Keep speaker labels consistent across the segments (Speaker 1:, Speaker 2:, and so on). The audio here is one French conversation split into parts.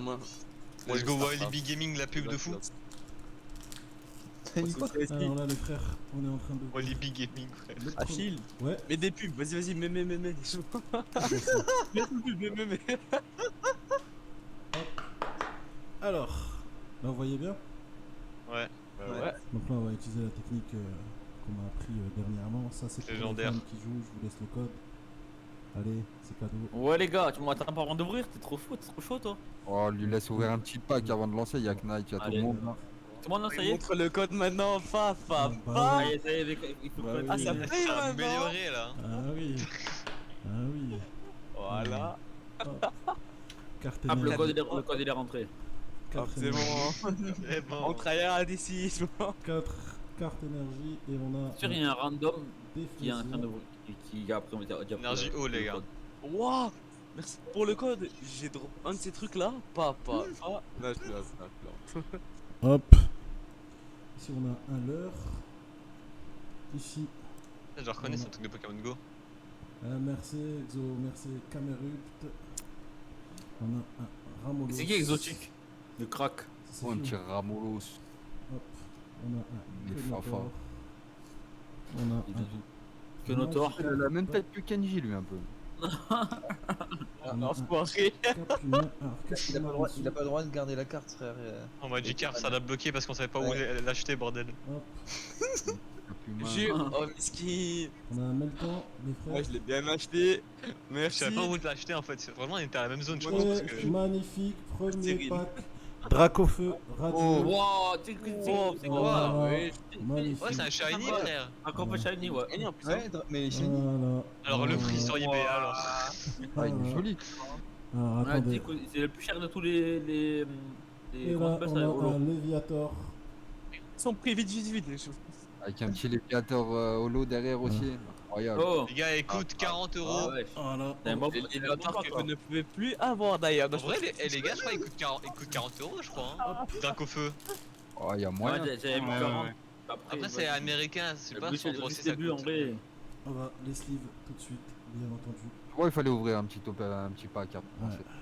Speaker 1: moi.
Speaker 2: Let's go Walibi Gaming, la pub de fou.
Speaker 1: T'as dit quoi?
Speaker 3: Alors là, les frères, on est en train de.
Speaker 2: Walibi Gaming, frère.
Speaker 3: Le pro-
Speaker 1: Achille,
Speaker 3: Ouais.
Speaker 1: mets des pubs, vas-y, mets. Mets des pubs, mets.
Speaker 3: Alors, là, vous voyez bien.
Speaker 2: Ouais.
Speaker 1: Ouais.
Speaker 3: Donc là, on va utiliser la technique qu'on a appris dernièrement. Ça, c'est pour les
Speaker 2: Légendaire.
Speaker 3: fans qui jouent. Je vous laisse le code. Allez, c'est cadeau.
Speaker 4: Ouais les gars, tu m'attends pas avant d'ouvrir, t'es trop chaud toi.
Speaker 5: Oh, lui laisse ouvrir un petit pack avant de lancer, y'a Knight, y'a tout
Speaker 4: Allez.
Speaker 5: le monde.
Speaker 4: Tout le monde là, ça y est.
Speaker 1: Montre le code maintenant,
Speaker 3: Bah
Speaker 4: Ça
Speaker 3: ouais.
Speaker 4: y est, ça y est, il faut
Speaker 3: Bah
Speaker 4: que
Speaker 3: oui.
Speaker 1: Ah, ça
Speaker 3: Ça
Speaker 1: paye
Speaker 2: Ça a
Speaker 1: maintenant.
Speaker 2: amélioré là.
Speaker 3: Ah oui. Ah oui.
Speaker 1: Voilà.
Speaker 3: Hop. Carte
Speaker 4: Ah, le
Speaker 3: énergie.
Speaker 4: code il est rentré.
Speaker 3: Carte
Speaker 1: C'est
Speaker 3: énergie.
Speaker 1: bon.
Speaker 2: C'est bon.
Speaker 1: On travaille à d'ici.
Speaker 3: 4 cartes énergie et on a.
Speaker 4: Sûr, il y a un random qui est en train
Speaker 3: déflaison.
Speaker 4: d'ouvrir. Qui a après déjà
Speaker 2: Énergie haut, les gars.
Speaker 1: Waouh. Merci pour le code. J'ai drop un de ces trucs là. Pas. Là, je
Speaker 3: Hop. Ici on a un leurre. Ici,
Speaker 2: Je le reconnais, c'est un truc de Pokémon Go.
Speaker 3: merci Exo, merci Camerupt. On a un Ramolos.
Speaker 4: C'est qui exotique? Le crack.
Speaker 3: C'est
Speaker 5: Oh, un
Speaker 3: fini.
Speaker 5: petit Ramolos.
Speaker 3: Hop. On a
Speaker 5: Il est
Speaker 3: un
Speaker 5: fort,
Speaker 3: Kelotor.
Speaker 5: fort.
Speaker 3: On a un.
Speaker 4: Que Notor.
Speaker 5: Il a la même tête que Kenji, lui, un peu.
Speaker 3: On a
Speaker 1: Non,
Speaker 3: un
Speaker 1: c'est pas vrai.
Speaker 3: Capumin. Alors, qu'est-ce
Speaker 6: Il a
Speaker 3: qu'on
Speaker 6: pas
Speaker 3: a
Speaker 6: le droit,
Speaker 3: dessus?
Speaker 6: il a pas le droit de garder la carte, frère.
Speaker 2: On m'a dit car ça l'a bloqué parce qu'on savait pas où l'acheter, bordel.
Speaker 3: Hop.
Speaker 1: J'ai. Oh, miskin.
Speaker 3: On a un Meltan, les frères.
Speaker 1: Ouais, je l'ai bien acheté.
Speaker 2: Je
Speaker 1: Merci.
Speaker 2: savais pas où l'acheter en fait. Vraiment, on était à la même zone, je
Speaker 1: Ouais,
Speaker 2: pense.
Speaker 3: Et
Speaker 2: Parce que...
Speaker 3: magnifique, premier
Speaker 1: Terrible.
Speaker 3: pack. Dracofeu, radieux.
Speaker 4: Wow, c'est
Speaker 3: Voilà.
Speaker 4: quoi?
Speaker 3: Magnifique.
Speaker 2: Ouais, c'est un shiny, frère.
Speaker 4: Un combo shiny, ouais.
Speaker 1: Gagné en plus.
Speaker 6: Ouais, mais il est shiny.
Speaker 3: Voilà.
Speaker 2: Alors, le prix sur eBay, alors.
Speaker 5: Ah, il est
Speaker 3: Voilà.
Speaker 5: joli.
Speaker 3: Alors,
Speaker 4: Ouais,
Speaker 3: attendez.
Speaker 4: c'est le plus cher de tous les
Speaker 3: Et
Speaker 4: comment
Speaker 3: là,
Speaker 4: on appelle
Speaker 3: on
Speaker 4: ça, les
Speaker 3: a
Speaker 4: holos.
Speaker 3: un Léviator.
Speaker 1: Ils sont pris vite. Les choses.
Speaker 5: Avec un petit léviateur holo derrière aussi. Incroyable.
Speaker 4: Oh.
Speaker 2: Les gars, écoute, 40
Speaker 4: Ah
Speaker 2: euros.
Speaker 4: ouais.
Speaker 3: Voilà.
Speaker 4: T'as un bon
Speaker 1: Les
Speaker 4: t'as un bon
Speaker 1: léviateurs
Speaker 4: pack,
Speaker 1: que
Speaker 4: quoi.
Speaker 1: je ne pouvais plus avoir d'ailleurs.
Speaker 2: En vrai, les gars, je crois qu'ils coûtent 40 euros, je crois. Hein. Drac au feu.
Speaker 5: Oh, il y a
Speaker 4: Ouais,
Speaker 5: moyen.
Speaker 4: j'avais mis
Speaker 1: Ouais,
Speaker 4: 40.
Speaker 1: ouais.
Speaker 2: Après, c'est américain, je sais
Speaker 4: Le
Speaker 2: pas
Speaker 4: but,
Speaker 2: si
Speaker 4: c'est
Speaker 2: en
Speaker 4: le
Speaker 2: français ça
Speaker 4: début en
Speaker 2: coûte.
Speaker 4: vrai.
Speaker 3: On va les sleeves tout de suite, bien entendu.
Speaker 5: Ouais, il fallait ouvrir un petit pack après.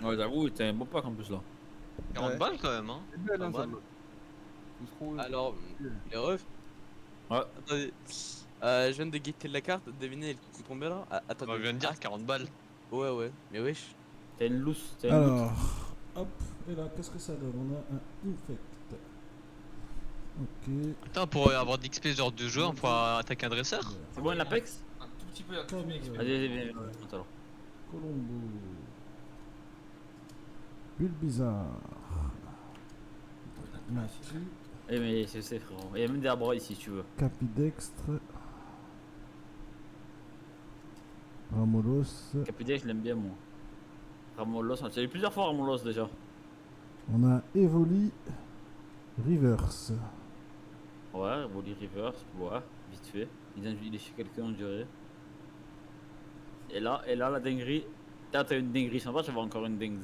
Speaker 3: Ouais.
Speaker 4: Ouais, j'avoue, t'as un bon pack en plus là.
Speaker 2: 40
Speaker 6: Ouais.
Speaker 2: balles quand même, hein.
Speaker 5: C'est belle, hein,
Speaker 2: Pas mal.
Speaker 5: celle-là. Tout se trouve.
Speaker 1: Alors, les refs.
Speaker 4: Ouais.
Speaker 1: Attendez. Je viens de guetter la carte. Devinez, elle coûte combien là? Ah, attendez.
Speaker 2: On vient de dire 40 balles.
Speaker 1: Ouais. Mais wesh.
Speaker 4: T'as une loose. T'as une loose.
Speaker 3: Alors, hop, et là, qu'est-ce que ça donne? On a un Infect. Ok.
Speaker 2: Attends, pour avoir d'XP ce genre de jeu, on pourra attaquer un dresseur.
Speaker 4: C'est bon, l'Apex?
Speaker 7: Un tout petit peu,
Speaker 4: Vas-y, viens. Alors.
Speaker 3: Colombo. Bulbizarre. Mathieu.
Speaker 4: Eh, mais c'est frérot. Il y a même des arbres ici si tu veux.
Speaker 3: Capidextre. Ramolos.
Speaker 4: Capidex, je l'aime bien moi. Ramolos, on a eu plusieurs fois Ramolos déjà.
Speaker 3: On a Evoli. Reverse.
Speaker 4: Ouais, Wally Reverse, ouais, vite fait. Il est chez quelqu'un, on dirait. Et là, la dinguerie. Là, t'as une dinguerie sympa, j'avais encore une dingue.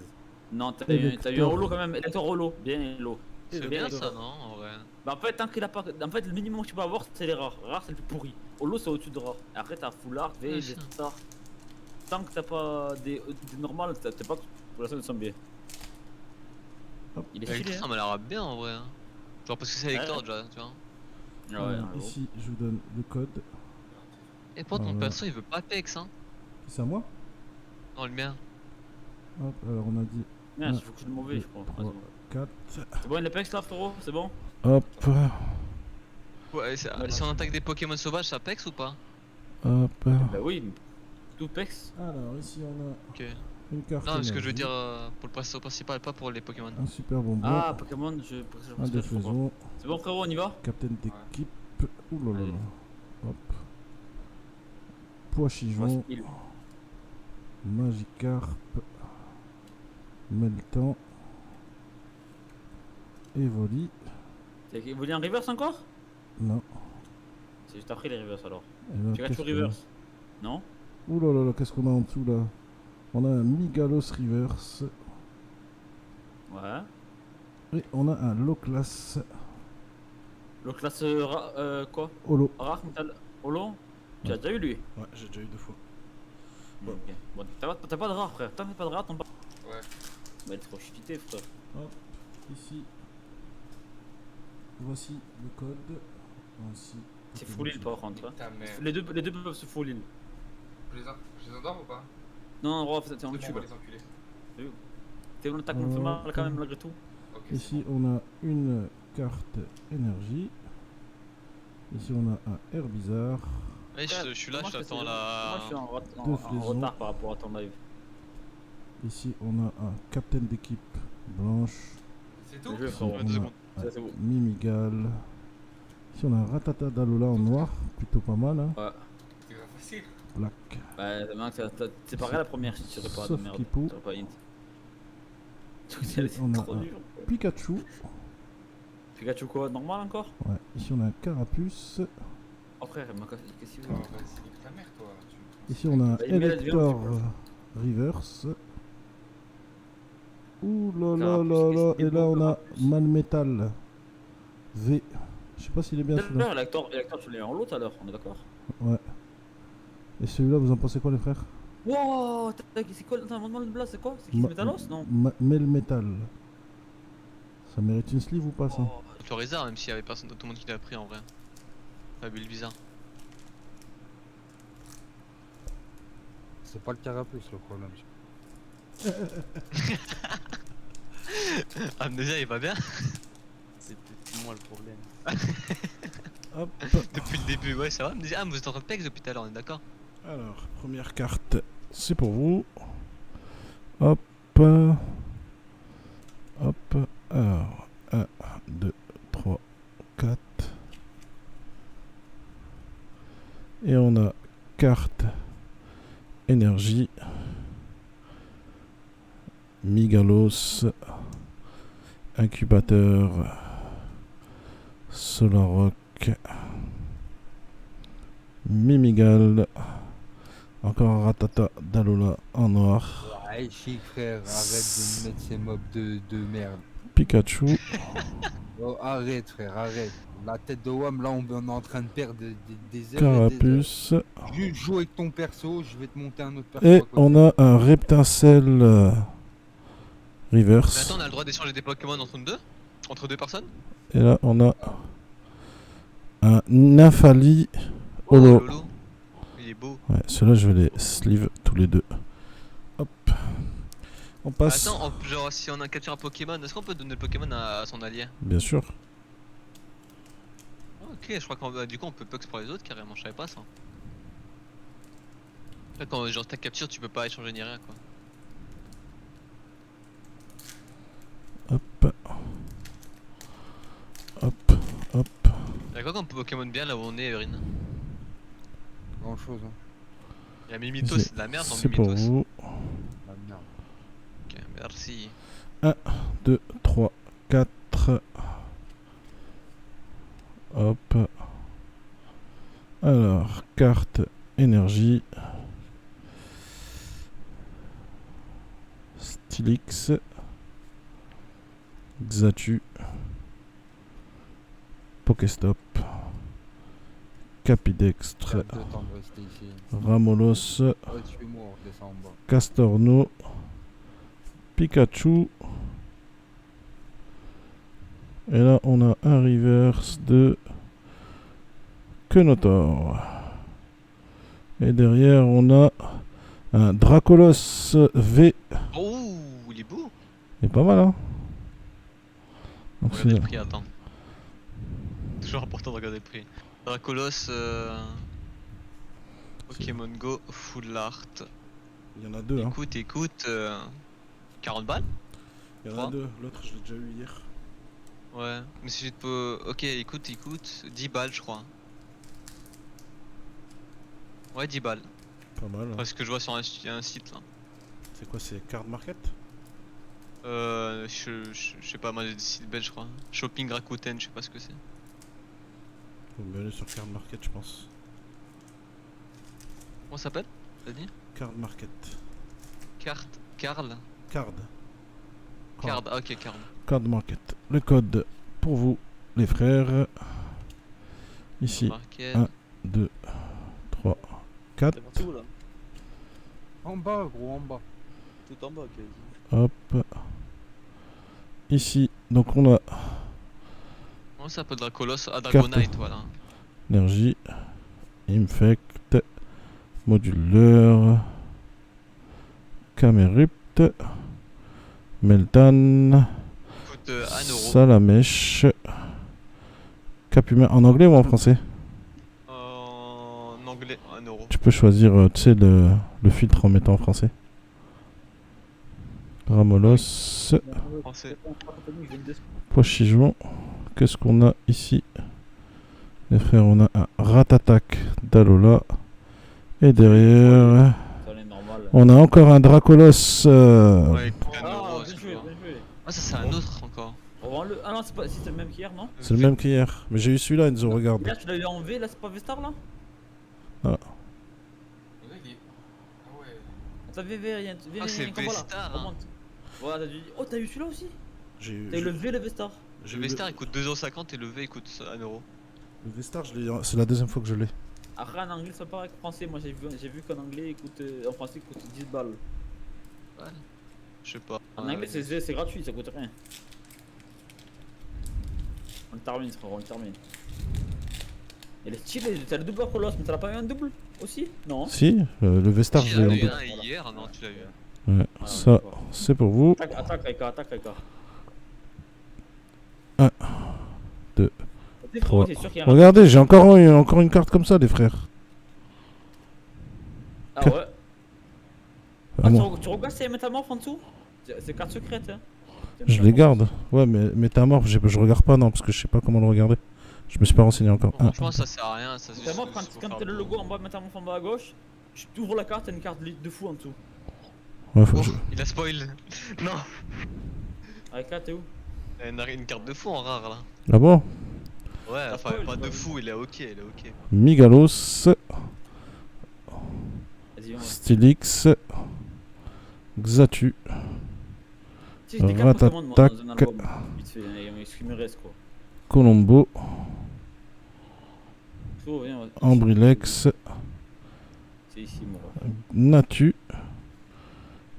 Speaker 4: Non, t'as eu un holo quand même, électeur holo, bien holo.
Speaker 2: C'est bien ça, non, en vrai.
Speaker 4: Bah en fait, tant qu'il a pas. En fait, le minimum que tu peux avoir, c'est les rares. Rares, c'est le plus pourri. Holo, c'est au-dessus de rare. Et après, t'as full art, V, des stars. Tant que t'as pas des normales, t'es pas. Pour l'instant, ils sont bien.
Speaker 3: Hop.
Speaker 4: Il est stylé.
Speaker 2: Elector, ça m'a l'air bien en vrai. Hein. Genre parce que c'est Elector déjà, tu vois.
Speaker 4: Ah ouais,
Speaker 3: Alors,
Speaker 4: en gros.
Speaker 3: ici, je vous donne le code.
Speaker 2: Et pour ton
Speaker 3: Voilà.
Speaker 2: perso, il veut pas Apex, hein.
Speaker 3: C'est à moi?
Speaker 2: Non, le mien.
Speaker 3: Hop, alors on a dit
Speaker 4: Merde, il faut que je le mauvais, je crois. Ah, c'est bon.
Speaker 3: 4.
Speaker 4: C'est bon, l'Apex là, frérot? C'est bon?
Speaker 3: Hop,
Speaker 2: Ouais, si on attaque des Pokémon sauvages, ça Apex ou pas?
Speaker 3: hop.
Speaker 4: Bah oui, tout Pex.
Speaker 3: Alors, ici on a
Speaker 2: Ok.
Speaker 3: une carte.
Speaker 2: Non, parce que je veux
Speaker 3: énergie,
Speaker 2: dire pour le perso principal, pas pour les Pokémon.
Speaker 3: un super bonbon.
Speaker 4: Ah, Pokémon,
Speaker 3: un déflaison.
Speaker 4: C'est bon, frérot, on y va?
Speaker 3: Capitaine d'équipe. Ouh là là
Speaker 4: Allez.
Speaker 3: là. Hop. Pois chigeon.
Speaker 4: Il-
Speaker 3: Magikarp. Meltan. Evoli.
Speaker 4: Vous voulez un reverse encore?
Speaker 3: Non.
Speaker 4: C'est juste après les reverse alors.
Speaker 3: Et là,
Speaker 4: Tu
Speaker 3: qu'est-ce
Speaker 4: tout
Speaker 3: qu'on a
Speaker 4: reverse? Non?
Speaker 3: Ouh là là là, qu'est-ce qu'on a en dessous là? On a un Migalos Reverse.
Speaker 4: Ouais.
Speaker 3: Et on a un low class
Speaker 4: Le classe quoi?
Speaker 3: holo.
Speaker 4: Rare, métal, holo? Tu as déjà eu lui?
Speaker 3: Ouais, j'ai déjà eu 2 fois.
Speaker 4: Ok. Bon, t'as pas de rare, frère. T'as pas de rare, ton pas. Mais elle est trop cheatée, frère.
Speaker 3: Hop, ici. Voici le code. Voici.
Speaker 4: C'est full heal par contre. Hein.
Speaker 7: Putain, mais.
Speaker 4: Les deux peuvent se full heal.
Speaker 7: Je les endors ou pas?
Speaker 4: Non, Rof, t'es en
Speaker 7: C'est bon,
Speaker 4: cul
Speaker 7: on va
Speaker 4: là.
Speaker 7: les enculer.
Speaker 4: T'es où l'attaque, on fait mal quand même malgré tout.
Speaker 7: Ok, c'est
Speaker 3: Ici,
Speaker 7: bon.
Speaker 3: on a une carte énergie. Ici, on a un Herbizarre.
Speaker 2: Ouais, je suis là,
Speaker 4: Moi,
Speaker 2: je t'attends
Speaker 4: Moi,
Speaker 2: là.
Speaker 4: je suis en
Speaker 3: Deux
Speaker 4: en
Speaker 3: flaisons.
Speaker 4: retard par rapport à ton live.
Speaker 3: Ici, on a un capitaine d'équipe blanche.
Speaker 7: C'est tout?
Speaker 4: Je vais
Speaker 3: Ici,
Speaker 4: faire
Speaker 3: on
Speaker 2: deux
Speaker 3: a
Speaker 2: secondes.
Speaker 3: un
Speaker 4: Ça, c'est bon.
Speaker 3: Mimigal. Ici, on a un Ratata d'Alola en noir. Plutôt pas mal, hein.
Speaker 4: Ouais.
Speaker 7: C'est grave facile.
Speaker 3: Black.
Speaker 4: Ouais, Max, c'est pareil la première si tu serais pas de
Speaker 3: Sauf
Speaker 4: merde.
Speaker 3: Kipo.
Speaker 4: Tu serais pas int. C'est
Speaker 3: On a
Speaker 4: trop
Speaker 3: un-
Speaker 4: dur.
Speaker 3: Pikachu.
Speaker 4: Pikachu quoi, normal encore?
Speaker 3: Ouais. Ici, on a un Carapuce.
Speaker 4: Oh frère, elle m'a cassé. Qu'est-ce que
Speaker 7: Oh,
Speaker 4: tu
Speaker 7: vas-y, nique ta mère, toi. Tu-
Speaker 3: Ici, on a un
Speaker 4: Bah, il met la
Speaker 3: Elector
Speaker 4: violence,
Speaker 3: Reverse. Ouh là là
Speaker 4: Carapuce,
Speaker 3: là là.
Speaker 4: qu'est-ce qu'il
Speaker 3: Et
Speaker 4: est
Speaker 3: là,
Speaker 4: beau,
Speaker 3: on a
Speaker 4: Carapuce.
Speaker 3: Malmetal V. Je sais pas s'il est bien
Speaker 4: veux?
Speaker 3: celui-là.
Speaker 4: D'ailleurs, Elector, tu l'as en lot tout à l'heure, on est d'accord?
Speaker 3: Ouais. Et celui-là, vous en pensez quoi, les frères?
Speaker 4: Wow, c'est quoi? Attends, demande le blast, c'est quoi? C'est qui, c'est Metalos? Non?
Speaker 3: Melmetal. Ça mérite une sleeve ou pas ça?
Speaker 4: Oh,
Speaker 2: Florizard, même s'il y avait personne, tout le monde qui l'a pris en vrai. Pas bulle bizarre.
Speaker 5: C'est pas le carapuce le problème.
Speaker 2: Amnesia, il va bien?
Speaker 1: C'est peut-être moi le problème.
Speaker 3: Hop.
Speaker 2: Depuis le début, ouais, ça va. Amnesia, ah, mais vous êtes en train de pex depuis tout à l'heure, on est d'accord?
Speaker 3: Alors, première carte, c'est pour vous. Hop. Hop. Alors, 1, 2, 3, 4. Et on a carte énergie. Migalos. Incubateur. Solarock. Mimigal. Encore un Ratata d'Alola en noir.
Speaker 5: Ouais, chic frère, arrête de me mettre ces mobs de merde.
Speaker 3: Pikachu.
Speaker 5: Oh, arrête frère, arrête. La tête de WAM, là on est en train de perdre des heures.
Speaker 3: Carapuce.
Speaker 5: Juste joue avec ton perso, je vais te monter un autre perso.
Speaker 3: Et
Speaker 5: à côté.
Speaker 3: on a un Reptincelle
Speaker 2: Mais
Speaker 3: Reverse.
Speaker 2: attends, on a le droit d'échanger des Pokémon entre deux personnes?
Speaker 3: Et là, on a un Nymphali
Speaker 2: Oh,
Speaker 3: Holo.
Speaker 2: Lolo. Il est beau.
Speaker 3: Ouais, ceux-là, je vais les sleeve tous les deux. Hop. On passe.
Speaker 2: Attends, genre si on a capturé un Pokémon, est-ce qu'on peut donner le Pokémon à son allié?
Speaker 3: Bien sûr.
Speaker 2: Ok, je crois qu'en du coup on peut Pux pour les autres carrément, je savais pas ça. Là, quand genre ta capture, tu peux pas échanger ni rien quoi.
Speaker 3: Hop. Hop. Hop.
Speaker 2: Y'a quoi comme Pokémon bien là où on est, Erin?
Speaker 5: Grand chose, hein.
Speaker 2: Y'a Mimito,
Speaker 3: C'est-
Speaker 2: c'est de la merde dans
Speaker 3: C'est pour
Speaker 2: Mimitos.
Speaker 3: vous.
Speaker 5: La merde.
Speaker 2: Ok, merci.
Speaker 3: 2, 3, 4. Hop. Alors, carte énergie. Stylix. Xatu. Pokéstop. Capidextre.
Speaker 5: Perte de temps de rester ici.
Speaker 3: Ramolos.
Speaker 5: Suis-moi, on redescend en bas.
Speaker 3: Castorno. Pikachu. Et là, on a un reverse de Kenotor. Et derrière, on a un Dracolos V.
Speaker 2: Oh, il est beau.
Speaker 3: Il est pas mal, hein? Donc,
Speaker 2: Regardez le
Speaker 3: c'est-
Speaker 2: prix, attends. Toujours important de regarder le prix. Dracolos, Pokémon Go, Full Art.
Speaker 3: Il y en a deux, hein?
Speaker 2: Écoute, 40 balles?
Speaker 3: Il y en
Speaker 2: Trois.
Speaker 3: a deux. L'autre, je l'ai déjà eu hier.
Speaker 2: Ouais, mais si je te peux. Ok, écoute, 10 balles, je crois. Ouais, 10 balles.
Speaker 3: Pas mal. Hein.
Speaker 2: Parce que je vois sur un site là.
Speaker 3: C'est quoi? C'est Card Market?
Speaker 2: Je sais pas, moi j'ai des sites belges, je crois. Shopping Rakuten, je sais pas ce que c'est.
Speaker 3: Faut mieux aller sur Card Market, je pense.
Speaker 2: Comment ça s'appelle? T'as dit?
Speaker 3: Card Market.
Speaker 2: Carte, Carl?
Speaker 3: Card.
Speaker 2: Card, ah, ok, Card.
Speaker 3: Card Market. Le code pour vous, les frères. Ici,
Speaker 2: Market.
Speaker 3: 1, 2, 3, 4.
Speaker 1: T'es parti où là?
Speaker 5: En bas, gros, en bas.
Speaker 1: Tout en bas, quasi.
Speaker 3: Hop. ici, donc on a
Speaker 2: Comment ça s'appelle Dracolos? Ah, Dragonite, voilà.
Speaker 3: énergie, infect, moduleur, camérupt, meltan,
Speaker 2: Coûte 1€.
Speaker 3: salamèche, cap humain. En anglais ou en français?
Speaker 2: En anglais, 1€.
Speaker 3: Tu peux choisir, tu sais, le filtre en mettant en français. Ramolos,
Speaker 2: Français.
Speaker 3: Pochigeon. Qu'est-ce qu'on a ici? Les frères, on a un Ratatak d'Alola. Et derrière,
Speaker 4: Ça est normal.
Speaker 3: on a encore un Dracolos.
Speaker 2: Ouais, il coûte 1€.
Speaker 4: Ah,
Speaker 2: si
Speaker 4: bien
Speaker 2: tu
Speaker 4: joué,
Speaker 2: vois.
Speaker 4: bien joué.
Speaker 2: Ah, ça, c'est un autre encore.
Speaker 4: Revends-le. Ah non, c'est pas... si, c'est le même qu'hier, non?
Speaker 3: C'est le même qu'hier. Mais j'ai eu celui-là, Enzo, regarde.
Speaker 4: Hier, tu l'as eu en V, là, c'est pas V-Star, là?
Speaker 7: Le gars, il est. Ah ouais.
Speaker 4: T'as VV, rien.
Speaker 2: Ah, c'est V-Star, hein.
Speaker 4: Remonte. Voilà, t'as dû... Oh, t'as eu celui-là aussi?
Speaker 3: J'ai eu
Speaker 4: T'as eu le V, le V-Star.
Speaker 2: Le V-Star il coûte 2,50€ et le V il coûte 1€.
Speaker 3: le V-Star, c'est la deuxième fois que je l'ai.
Speaker 4: Après, en anglais, c'est pas pareil qu'en français. Moi, j'ai vu qu'en anglais, il coûte, en français, il coûte 10 balles.
Speaker 2: Je sais pas.
Speaker 4: En anglais, c'est gratuit, ça coûte rien. On le termine, frérot, on le termine. Il est stylé, t'as le double Colosse, mais t'as pas eu un double aussi? Non?
Speaker 3: Si, le V-Star, je
Speaker 2: J'en
Speaker 3: l'ai
Speaker 2: ai eu
Speaker 3: en
Speaker 2: un hier, non, tu l'as eu.
Speaker 3: deux. Ouais,
Speaker 4: Ah,
Speaker 3: ça,
Speaker 4: d'accord.
Speaker 3: c'est pour vous.
Speaker 4: Attaque, Aika, attaque, Aika.
Speaker 3: 1, 2.
Speaker 4: Frérot, c'est sûr qu'il y a un...
Speaker 3: Regardez, j'ai encore une carte comme ça, les frères.
Speaker 4: Ah ouais?
Speaker 3: Ah
Speaker 4: Ah,
Speaker 3: bon,
Speaker 4: tu regardes si elle est métamorphe en dessous? C'est carte secrète, hein.
Speaker 3: je les garde. Ouais, mais métamorphe, je regarde pas, non, parce que je sais pas comment le regarder. Je me suis pas renseigné encore. Ah,
Speaker 2: Franchement, ça sert à rien. Ça,
Speaker 4: Métamorphe, quand t'as le logo en bas, métamorphe en bas à gauche, tu ouvres la carte, t'as une carte de fou en dessous.
Speaker 3: ouais, faut
Speaker 2: Oh,
Speaker 3: que je-
Speaker 2: il a spoil. Non.
Speaker 4: Aika, t'es où?
Speaker 2: Il y a une carte de fou en rare là.
Speaker 3: Ah bon?
Speaker 2: Ouais,
Speaker 4: T'as
Speaker 2: enfin
Speaker 4: spoil,
Speaker 2: pas de
Speaker 4: toi.
Speaker 2: fou, il est ok, il est ok.
Speaker 3: Migalos,
Speaker 4: Vas-y, on va.
Speaker 3: Stylix, Xatu,
Speaker 4: Tu sais, j'ai des cartes Pokémon moi,
Speaker 3: Ratatac.
Speaker 4: dans un album. Vite fait, il me reste quoi.
Speaker 3: Colombo,
Speaker 4: Oh, viens, on va-
Speaker 3: Ambrilex,
Speaker 4: C'est ici, moi.
Speaker 3: Natu.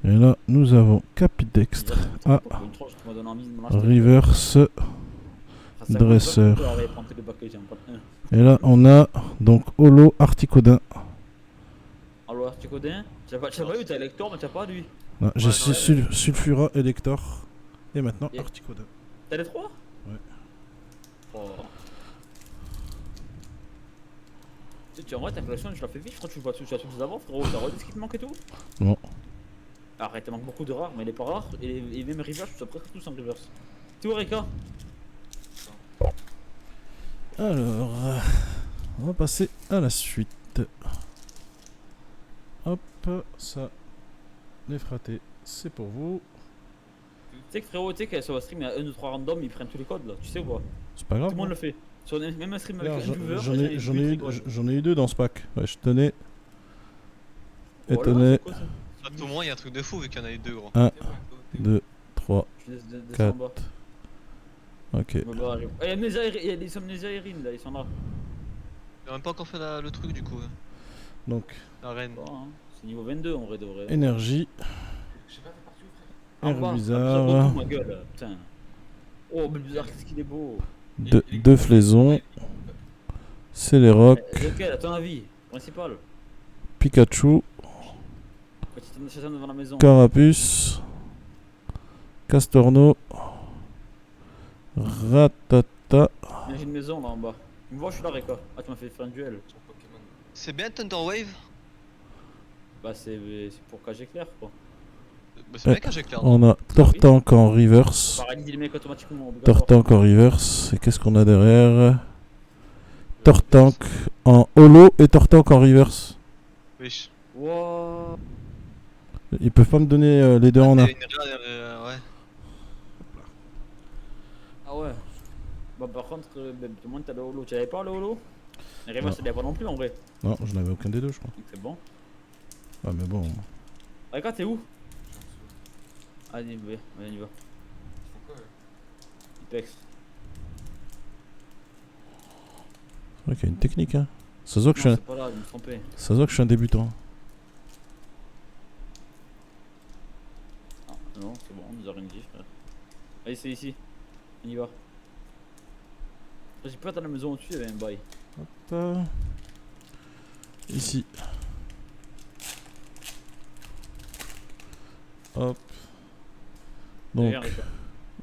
Speaker 3: Et là, nous avons Capidextre, Ah.
Speaker 4: Une tranche qui m'a donné envie de m'en acheter.
Speaker 3: Reverse.
Speaker 4: Ah, ça
Speaker 3: Dresseur.
Speaker 4: coûte pas, on va prendre le paquet, j'en prends un.
Speaker 3: Et là, on a donc Holo Articodin.
Speaker 4: Alors, Articodin, tu l'as pas eu, t'as Elector, mais t'as pas lui.
Speaker 3: Là, j'ai
Speaker 2: Ouais,
Speaker 3: Sulfura, Elector. Et maintenant
Speaker 4: Et-
Speaker 3: Articodin.
Speaker 4: T'as les trois?
Speaker 3: Ouais.
Speaker 4: Oh. Tu sais, en vrai, ta collection, je la fais vite, je crois que tu vois tout avant, frérot. T'as redit ce qui te manque et tout?
Speaker 3: Non.
Speaker 4: Arrête, il manque beaucoup de rares, mais il est pas rare. Et même reverse, tu sois presque tous en reverse. Tu vois, Rika?
Speaker 3: Alors, on va passer à la suite. Hop, ça, les fratés, c'est pour vous.
Speaker 4: Tu sais que frérot, tu sais que sur la stream, il y a 1 ou 3 random, ils prennent tous les codes là, tu sais ou pas?
Speaker 3: C'est pas grave.
Speaker 4: Tout le monde le fait. Sur même un stream avec
Speaker 3: Regarde,
Speaker 4: un viewer,
Speaker 3: j'en ai eu deux dans ce pack. Ouais, je tenais. Et
Speaker 4: Voilà,
Speaker 3: tenais.
Speaker 4: c'est quoi, ça?
Speaker 2: À tout moment, il y a un truc de fou vu qu'il y en a eu deux gros.
Speaker 3: 1, 2, 3,
Speaker 4: Je laisse descendre en
Speaker 3: 4.
Speaker 4: bas.
Speaker 3: Ok.
Speaker 4: Je me barre, je- Ah, il y a les Amnésia Erin là, ils sont là.
Speaker 2: Il a même pas encore fait le truc du coup.
Speaker 3: Donc,
Speaker 2: La reine.
Speaker 4: Bon, hein. C'est niveau 22 en vrai de vrai.
Speaker 3: énergie,
Speaker 7: Je sais pas, t'es parti où, frère?
Speaker 4: En bas,
Speaker 3: Herbizarre,
Speaker 4: Bulbizarre, ma gueule, putain. Oh, Bulbizarre, qu'est-ce qu'il est beau.
Speaker 3: deux flaisons, Céléroc,
Speaker 4: Lequel, à ton avis? Principal.
Speaker 3: Pikachu,
Speaker 4: Petite chasseur devant la maison.
Speaker 3: Carapuce, Castorno, Ratata.
Speaker 4: J'ai une maison là en bas. Tu me vois, je suis là, Reka. Ah, tu m'as fait faire un duel.
Speaker 7: Sur Pokémon.
Speaker 2: C'est bien Thunder Wave.
Speaker 4: Bah, c'est pour cager clair quoi.
Speaker 2: Bah, c'est bien qu'un j'ai clair.
Speaker 3: On a Tortank en reverse.
Speaker 4: Paralyse les mecs automatiquement. obligatoire.
Speaker 3: Tortank en reverse. Et qu'est-ce qu'on a derrière? Tortank en holo et Tortank en reverse.
Speaker 2: Wesh.
Speaker 4: Wouah.
Speaker 3: Ils peuvent pas me donner les deux en un.
Speaker 2: Ouais.
Speaker 4: Ah ouais. Bah, par contre, tout le monde t'as le holo. Tu l'avais pas le holo? Les reverse, tu l'avais pas non plus en vrai.
Speaker 3: Non, je n'avais aucun des deux, je crois.
Speaker 4: Donc c'est bon.
Speaker 3: Ah, mais bon.
Speaker 4: Reka, t'es où?
Speaker 7: Je suis en dessous.
Speaker 4: Allez, on y va.
Speaker 7: Ils font quoi, eux?
Speaker 4: Il pex.
Speaker 3: C'est vrai qu'il y a une technique, hein. Ça se voit que je suis
Speaker 4: Non,
Speaker 3: un,
Speaker 4: c'est pas là, je me trompais.
Speaker 3: ça se voit que je suis un débutant.
Speaker 4: Ah, non, c'est bon, on nous a rien dit, frère. Allez, c'est ici. On y va. J'ai peur dans la maison au-dessus, il y avait un bail.
Speaker 3: Hop. Ici. Hop. Donc,
Speaker 4: Regarde, regarde.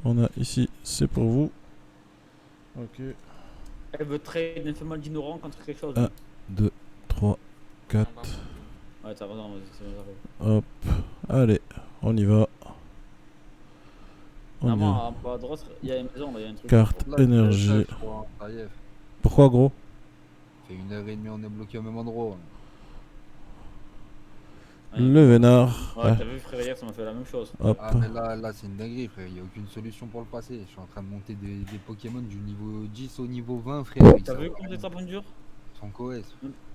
Speaker 3: on a ici, c'est pour vous. Ok.
Speaker 4: Elle veut trade un mal d'ignorant contre quelque chose.
Speaker 3: Ah. 2, 3, 4.
Speaker 4: Ouais, t'as raison, vas-y, c'est bon,
Speaker 3: Hop. Allez, on y va. On y va.
Speaker 4: normalement, en bas à droite, il y a une maison, là, il y a un truc.
Speaker 3: Carte
Speaker 5: Là,
Speaker 3: énergie.
Speaker 5: je crois, ça y est.
Speaker 3: Pourquoi, gros?
Speaker 5: Ça fait 1h30, on est bloqué au même endroit.
Speaker 4: Ouais.
Speaker 3: Le vénard.
Speaker 4: Ouais,
Speaker 3: Ouais.
Speaker 4: t'as vu, frère, hier, ça m'a fait la même chose.
Speaker 3: Hop.
Speaker 5: Ah, mais là c'est une dinguerie, frère. Il n'y a aucune solution pour le passer. Je suis en train de monter des Pokémon du niveau 10 au niveau 20, frère. avec
Speaker 4: T'as
Speaker 5: ça.
Speaker 4: vu comment c'est très dur?
Speaker 5: Son coes.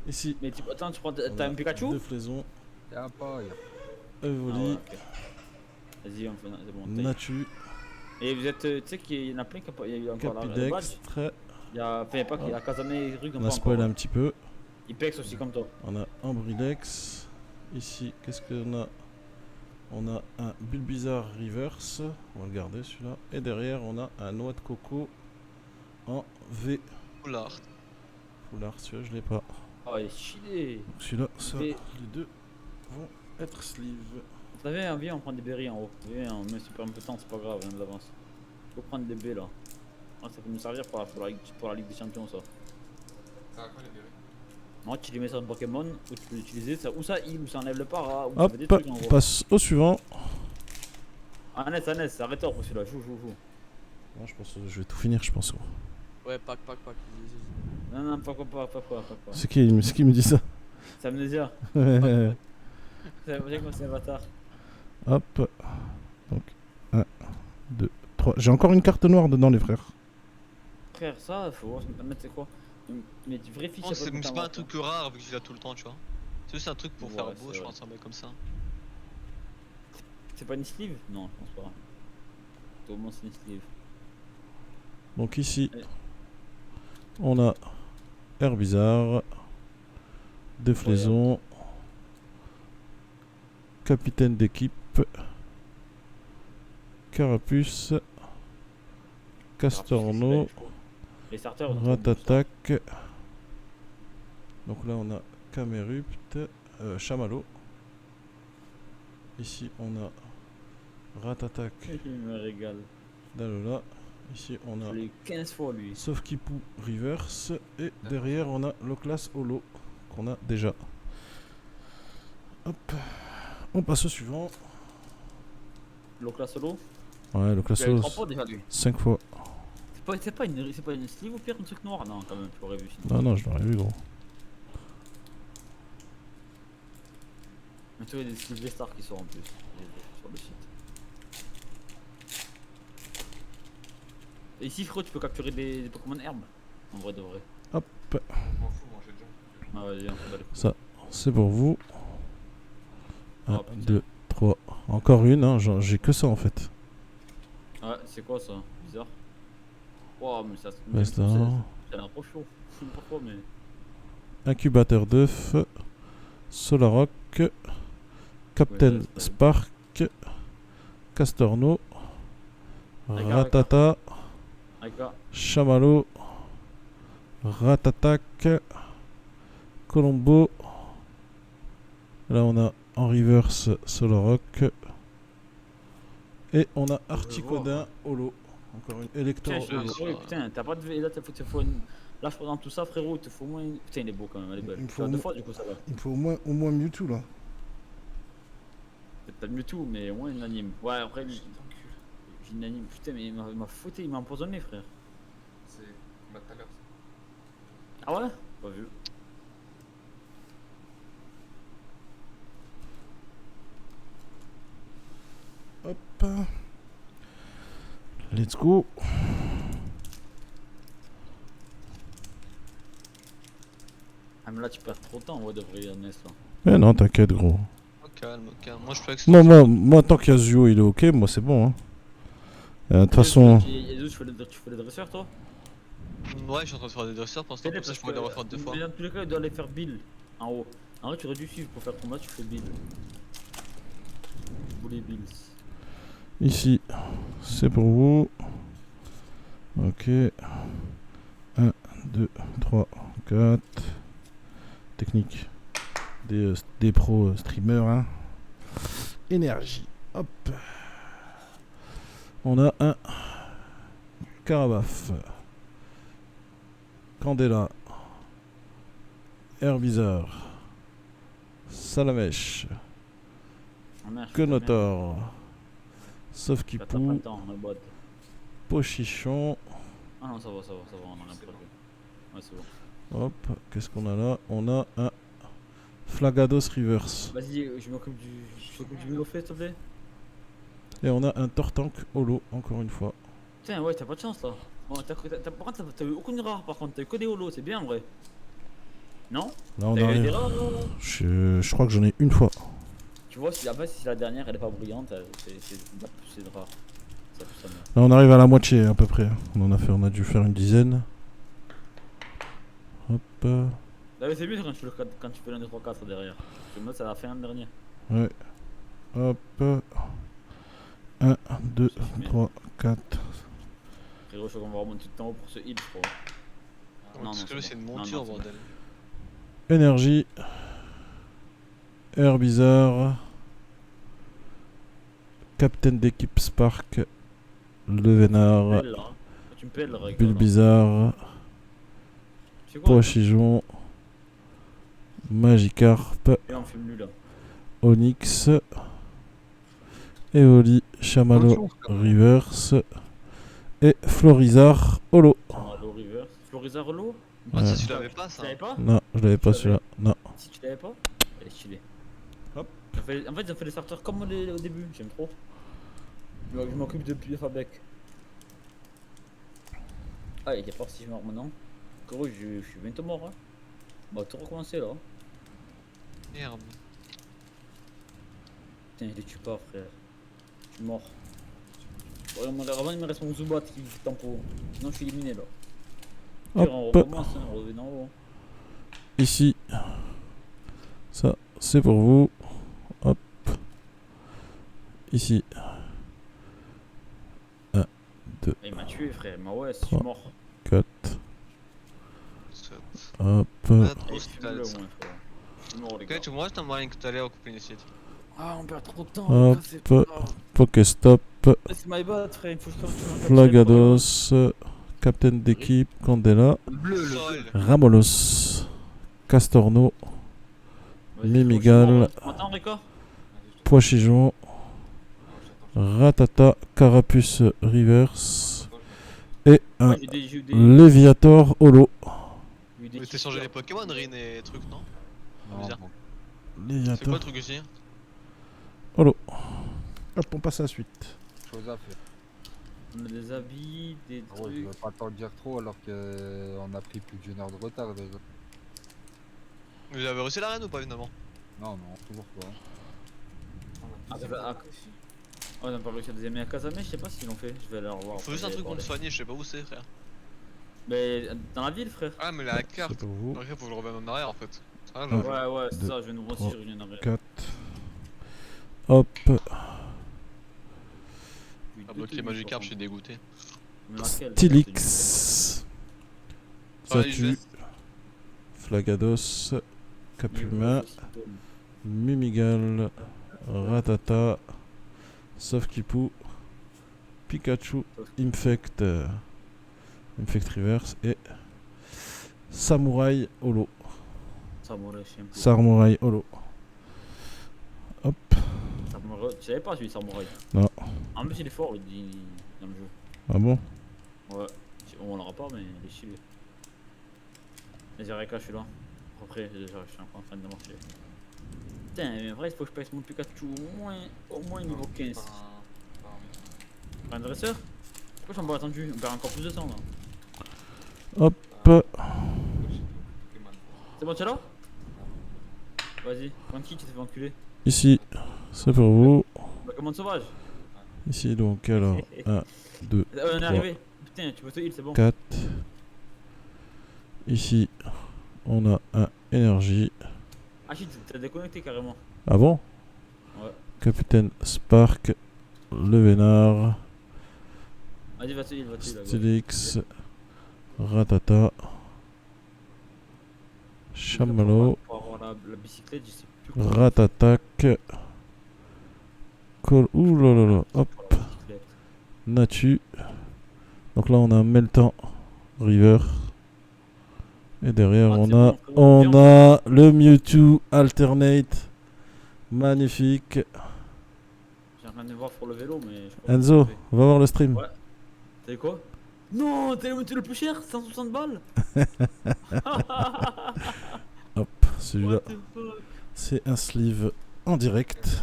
Speaker 3: Ici.
Speaker 4: Mais attends, tu prends.
Speaker 3: on
Speaker 4: T'as
Speaker 3: a
Speaker 4: un Pikachu?
Speaker 3: Deux flaisons.
Speaker 5: Y'a pas, y'a
Speaker 4: Ah ouais,
Speaker 3: Evoli.
Speaker 4: ok. Vas-y, on fait. C'est bon, taille.
Speaker 3: Natu.
Speaker 4: Et vous êtes. Tu sais qu'il y en a plein qui a pas. Il y a eu encore le badge.
Speaker 3: Capidextre.
Speaker 4: Il y a. Enfin, il y a pas qu'il y a Kazame et des trucs,
Speaker 3: On
Speaker 4: donc
Speaker 3: a
Speaker 4: pas
Speaker 3: spoilé
Speaker 4: encore.
Speaker 3: un petit peu.
Speaker 4: Il pex aussi comme toi.
Speaker 3: On a Ambrilex. Ici, qu'est-ce qu'on a? On a un Bulbizarre Reverse. On va le garder celui-là. Et derrière, on a un Noix de Coco en V.
Speaker 2: Oula.
Speaker 3: Foulard, celui-là, je l'ai pas.
Speaker 4: Oh, il est chillé.
Speaker 3: Donc celui-là, ça,
Speaker 4: Et-
Speaker 3: les deux vont être sleeve.
Speaker 4: Vous savez, viens, on prend des berries en haut. Viens, on met super un peu de temps, c'est pas grave, on avance. Faut prendre des baies là. Ah, ça peut nous servir pour la Ligue des Champions, ça.
Speaker 7: Ça va quoi les berries?
Speaker 4: Moi, tu les mets sur un Pokémon, ou tu peux l'utiliser, ça, ou ça heal, ou ça enlève le para, ou ça
Speaker 3: Hop,
Speaker 4: fait des trucs en
Speaker 3: on
Speaker 4: gros.
Speaker 3: passe au suivant.
Speaker 4: Ah, Ness, arrête-toi pour celui-là, joue.
Speaker 3: Non, je pense que je vais tout finir, je pense.
Speaker 1: Ouais, pack. Vas-y.
Speaker 4: Non, pas quoi.
Speaker 3: C'est qui me dit ça?
Speaker 4: C'est Amnesia.
Speaker 3: Hop.
Speaker 4: C'est vrai que c'est un bâtard.
Speaker 3: Donc, 1, 2, 3. J'ai encore une carte noire dedans, les frères.
Speaker 4: Frère, ça, faut voir, c'est quoi. Mais tu vérifies
Speaker 2: Non, c'est pas un truc rare vu que je l'ai tout le temps, tu vois. C'est juste un truc pour
Speaker 4: Ouais,
Speaker 2: faire
Speaker 4: c'est
Speaker 2: beau, je
Speaker 4: vrai.
Speaker 2: pense, un mec comme ça.
Speaker 4: C'est pas une sleeve? Non, je pense pas. Au moins, c'est une sleeve.
Speaker 3: Donc ici,
Speaker 4: Allez.
Speaker 3: on a Herbizarre, Déflaison, Capitaine d'équipe, Carapuce, Castorno,
Speaker 4: Les starters, ils ont
Speaker 3: Ratatac. Donc là on a Camerupt, Chamallow. Ici on a Ratatac,
Speaker 4: Il me régale.
Speaker 3: Dalola. Ici on a
Speaker 4: Je l'ai 15 fois lui.
Speaker 3: Sauf-Kipou Reverse. Et derrière on a Loclas Holo qu'on a déjà. Hop. On passe au suivant.
Speaker 4: Locla solo.
Speaker 3: Ouais, Loclas
Speaker 4: Tu l'as eu
Speaker 3: Holo
Speaker 4: 3 fois déjà lui.
Speaker 3: 5 fois.
Speaker 4: C'est pas une sleeve ou pire, un truc noir? Non, quand même, tu l'aurais vu sinon.
Speaker 3: Non, je l'aurais vu gros.
Speaker 4: Mais tu vois, il y a des sleeves des stars qui sortent en plus sur le site. Et ici, frérot, tu peux capturer des Pokémon herbes. En vrai de vrai.
Speaker 7: Je m'en fous, moi j'ai déjà.
Speaker 4: Ah, vas-y, on va aller.
Speaker 3: Ça, c'est pour vous. 1,
Speaker 4: Oh, putain.
Speaker 3: 2, 3. Encore une, hein. J'ai que ça en fait.
Speaker 4: Ouais, c'est quoi ça? Bizarre. Wow, mais ça
Speaker 3: Reste
Speaker 4: ça
Speaker 3: là.
Speaker 4: a l'air trop chaud. Je sais pas pourquoi, mais.
Speaker 3: Incubateur d'œuf. Solarock. Captain
Speaker 4: Ouais, ça, c'est
Speaker 3: Spark. Castorno.
Speaker 4: Regarde,
Speaker 3: Ratata.
Speaker 4: Avec là.
Speaker 3: Chamallow. Ratatac. Colombo. Là on a en reverse Solorock. Et on a Articodin Holo. Encore une Electro
Speaker 4: Tiens, je
Speaker 3: Holo.
Speaker 4: suis oui, putain, t'as pas de V. Là, il te faut une. Là, je prends dans tout ça, frérot, il te faut au moins. Putain, il est beau quand même, elle est belle.
Speaker 3: Il me
Speaker 4: Tu
Speaker 3: faut
Speaker 4: as
Speaker 3: au
Speaker 4: deux
Speaker 3: moins-
Speaker 4: fois, du coup, ça va.
Speaker 3: Il me faut au moins Mewtwo là.
Speaker 4: Peut-être pas mieux tout, mais au moins une anime. Ouais, après, j'ai une anime. Putain, mais il m'a foutu, il m'a empoisonné, frère.
Speaker 7: C'est Matt Taggart.
Speaker 4: Ah ouais? Pas vu.
Speaker 3: Hop. Let's go.
Speaker 4: Ah, mais là, tu perds trop de temps, ouais, de vrai, Ernest, là.
Speaker 3: Mais non, t'inquiète gros.
Speaker 2: Oh, calme. Moi je peux
Speaker 3: Moi tant qu'Yasuo il est ok, moi c'est bon. Hein. De toute façon,
Speaker 4: Et tu fais les dresseurs, toi?
Speaker 2: Ouais, je suis en train de faire des dresseurs pour l'instant, comme ça je pourrais les refaire 2 fois.
Speaker 4: Dans tous les cas, il doit aller faire build en haut. En vrai, tu aurais dû suivre pour faire ton match, tu fais build. Pour les builds.
Speaker 3: Ici, c'est pour vous. Ok. 1, 2, 3, 4. Technique des pros streamers. Hein. Énergie. Hop. On a un Carabaf. Candela. Herbizarre. Salamèche.
Speaker 4: Ah, merde, je fais
Speaker 3: Quenotor. Sauf
Speaker 4: ça,
Speaker 3: qui
Speaker 4: merde. T'as pas
Speaker 3: pou.
Speaker 4: le temps, on a le bot.
Speaker 3: Pochichon.
Speaker 4: Ah non, ça va, on en a rien perdu. Ouais, c'est bon.
Speaker 3: Hop. Qu'est-ce qu'on a là? On a un Flagados Reverse.
Speaker 4: Vas-y, je m'occupe du vélo fait, s'il te plaît.
Speaker 3: Et on a un Tortank holo, encore une fois.
Speaker 4: Putain, ouais, t'as pas de chance là. Bon, par contre, t'as eu aucune rare, par contre, t'as eu que des holos, c'est bien en vrai. Non?
Speaker 3: Là, on
Speaker 4: T'as eu des
Speaker 3: arrive.
Speaker 4: rares, là.
Speaker 3: Je crois que j'en ai une fois.
Speaker 4: Tu vois, si la dernière elle est pas brillante, c'est de rare. Ça fait ça bien.
Speaker 3: Là, on arrive à la moitié à peu près. On a dû faire une dizaine. Hop.
Speaker 4: Là, mais c'est mieux quand tu fais l'un 2, 3, 4 derrière. Parce que moi, ça a fait un dernier.
Speaker 3: Ouais. Hop. 1, 2, 3, 4.
Speaker 4: Frérot, je crois qu'on va remonter tout en haut pour ce heal, je crois. Non,
Speaker 2: Parce
Speaker 4: non,
Speaker 2: que là,
Speaker 4: c'est
Speaker 2: c'est
Speaker 4: bon.
Speaker 2: une
Speaker 4: Non,
Speaker 2: monture,
Speaker 4: non, c'est bon.
Speaker 2: bordel.
Speaker 3: Énergie. Herbizarre. Captain d'équipe Spark. Le Vénard.
Speaker 4: Pelle, là. Tu me pelles, là, avec
Speaker 3: Bulbizarre.
Speaker 4: C'est quoi?
Speaker 3: Pochijon. Magikarp.
Speaker 4: Et on filme lui là.
Speaker 3: Onyx. Eoli. Chamallow. Reverse. Et Florizarre holo.
Speaker 4: Holo River. Florizar Holo?
Speaker 2: Ah, ça,
Speaker 3: Ouais.
Speaker 2: tu l'avais pas,
Speaker 4: Tu
Speaker 2: ça.
Speaker 4: l'avais pas?
Speaker 3: Non, je l'avais pas
Speaker 4: Tu
Speaker 3: celui-là. Non.
Speaker 4: Si tu l'avais pas? Elle est stylée.
Speaker 3: Hop.
Speaker 4: En fait, ils ont fait des starters comme au début, j'aime trop. Je m'occupe de Fabec. Ah, il est pas si mort maintenant. Gros, je suis bientôt mort. Hein. On va tout recommencer là.
Speaker 2: Merde.
Speaker 4: Putain, je les tue pas, frère. Je suis mort. Ouais, avant, il me reste mon Zubat qui tempo. Sinon, je suis éliminé là. Pire, on
Speaker 3: Hop.
Speaker 4: recommence, hein, on revient en haut.
Speaker 3: Ici. Ça, c'est pour vous. Hop. Ici. 1, 2,
Speaker 4: Il m'a tué, frère. Mais ouais, je suis
Speaker 3: 3.
Speaker 4: mort.
Speaker 3: 4. Hop.
Speaker 2: Ah,
Speaker 4: Et
Speaker 2: trop
Speaker 4: je suis le
Speaker 2: stress.
Speaker 4: moins, frère. Je suis mort, les gars.
Speaker 2: Ok, tu vois, je t'envoie que t'allais couper une site.
Speaker 4: Ah, on perd trop de temps.
Speaker 3: Hop.
Speaker 4: les gars, c'est pas grave.
Speaker 3: Pokéstop.
Speaker 4: C'est my bad, frère. Il faut que je fasse
Speaker 3: Flagados. Captain d'équipe. Candela.
Speaker 2: Bleu, le
Speaker 3: Ramolos. Castorno.
Speaker 4: Vas-y,
Speaker 3: Mimigal.
Speaker 4: Tu m'entends, Rico?
Speaker 3: Pochijon. Ratata. Carapuce Reverse. Et un
Speaker 4: Ouais, j'ai eu des.
Speaker 3: Léviator holo.
Speaker 4: j'ai eu des
Speaker 2: Mais t'as
Speaker 4: kiffs,
Speaker 2: changé
Speaker 4: là.
Speaker 2: les Pokémon, Rin et trucs, non?
Speaker 5: Non,
Speaker 2: Bizarre.
Speaker 5: bon.
Speaker 2: C'est quoi
Speaker 3: Léviator
Speaker 2: le truc ici?
Speaker 3: holo. Hop, on passe à la suite.
Speaker 5: Chose à faire.
Speaker 4: On a des habits, des
Speaker 5: Gros, je
Speaker 4: trucs.
Speaker 5: vais pas t'en dire trop alors qu'on a pris plus d'une heure de retard déjà.
Speaker 2: Vous avez réussi l'arène ou pas, évidemment?
Speaker 5: Non, non, toujours pas.
Speaker 4: Ah, on a pas réussi à deuxième à Kazame, je sais pas s'ils l'ont fait. Je vais aller revoir.
Speaker 2: Faut juste un truc pour me soigner, je sais pas où c'est, frère.
Speaker 4: Mais dans la ville, frère.
Speaker 2: Ah, mais la
Speaker 3: C'est
Speaker 2: carte.
Speaker 3: pour vous.
Speaker 2: Ok, faut que je revienne en arrière en fait. Ah,
Speaker 3: Ouais.
Speaker 4: Ouais, c'est
Speaker 3: Deux,
Speaker 4: ça, je viens de voir si
Speaker 3: 3,
Speaker 4: je reviens en arrière.
Speaker 3: 4. Hop.
Speaker 4: J'ai eu
Speaker 2: Ah,
Speaker 4: deux
Speaker 2: bloqué
Speaker 4: tenues,
Speaker 2: Magikarp,
Speaker 4: par
Speaker 2: je suis dégoûté.
Speaker 4: contre. Mais laquelle,
Speaker 3: Stylix.
Speaker 2: Pareil, je
Speaker 3: Satu.
Speaker 2: vais.
Speaker 3: Flagados.
Speaker 4: tenue
Speaker 3: Capuma. Mimigal. Ratata. Sofkipou. Pikachu. Infect. Infect Reverse. Et Samouraï holo.
Speaker 4: Samouraï, chien.
Speaker 3: Samouraï holo. Hop.
Speaker 4: Samouraï, tu savais pas celui Samouraï?
Speaker 3: Non.
Speaker 4: En plus, il est fort dans le jeu.
Speaker 3: Ah bon?
Speaker 4: Ouais, on l'aura pas, mais il est stylé. Vas-y, Reka, je suis là. Après, je suis encore en train de marcher. Putain, mais vrai, il faut que je passe mon Pikachu au moins niveau 15. Un dresseur? Pourquoi j'en pas attendu? On perd encore plus de temps là.
Speaker 3: Hop.
Speaker 4: C'est bon, tu es là? Vas-y, tranquille, tu t'es fait enculer.
Speaker 3: Ici. C'est pour vous.
Speaker 4: Bah, commande sauvage.
Speaker 3: Ici donc alors 1, 2,
Speaker 4: On est
Speaker 3: 3,
Speaker 4: arrivé. Putain, tu peux te heal, c'est bon.
Speaker 3: 4. Ici on a un énergie.
Speaker 4: Ah shit, t'as déconnecté carrément.
Speaker 3: Ah bon?
Speaker 4: Ouais.
Speaker 3: Capitaine Spark. le Vénard,
Speaker 4: Vas-y, va-t-il, là.
Speaker 3: Stylix, Ratata, Chamallow,
Speaker 4: Pour avoir la bicyclette, je sais plus quoi.
Speaker 3: Ratatac, ouh là là là, hop,
Speaker 4: Pour la bicyclette.
Speaker 3: Natu. Donc là on a Meltan, River. Et derrière
Speaker 4: Ah,
Speaker 3: on
Speaker 4: c'est
Speaker 3: a,
Speaker 4: bon, frérot, bien.
Speaker 3: le Mewtwo Alternate. Magnifique.
Speaker 4: J'ai rien de voir pour le vélo, mais je crois
Speaker 3: Enzo,
Speaker 4: que je vais.
Speaker 3: va voir le stream.
Speaker 4: Ouais. T'as quoi? Non, t'as le plus cher, 160 balles.
Speaker 3: Hop, celui-là,
Speaker 4: What the fuck?
Speaker 3: c'est un sleeve en direct.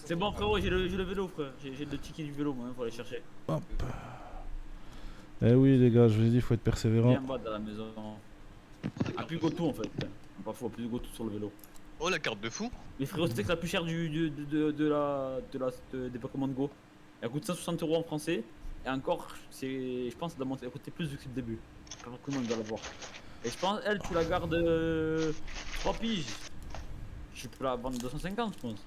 Speaker 4: C'est bon, frérot, j'ai le vélo, frère. J'ai le ticket du vélo, moi, faut aller chercher.
Speaker 3: Hop. Eh oui les gars, je vous ai dit, il faut être persévérant.
Speaker 4: Viens en bas dans la maison. Ah, plus go-to en fait. Parfois, plus go-to sur le vélo.
Speaker 2: Oh, la carte de fou.
Speaker 4: Mais frérot, c'était que la plus chère des Pokémon Go. Elle coûte 160 € en français. Et encore, je pense qu'elle doit coûter plus que le début. Alors que tout le monde doit l'avoir. Et je pense, elle, tu la gardes 3 piges. Je peux la vendre 250, je pense.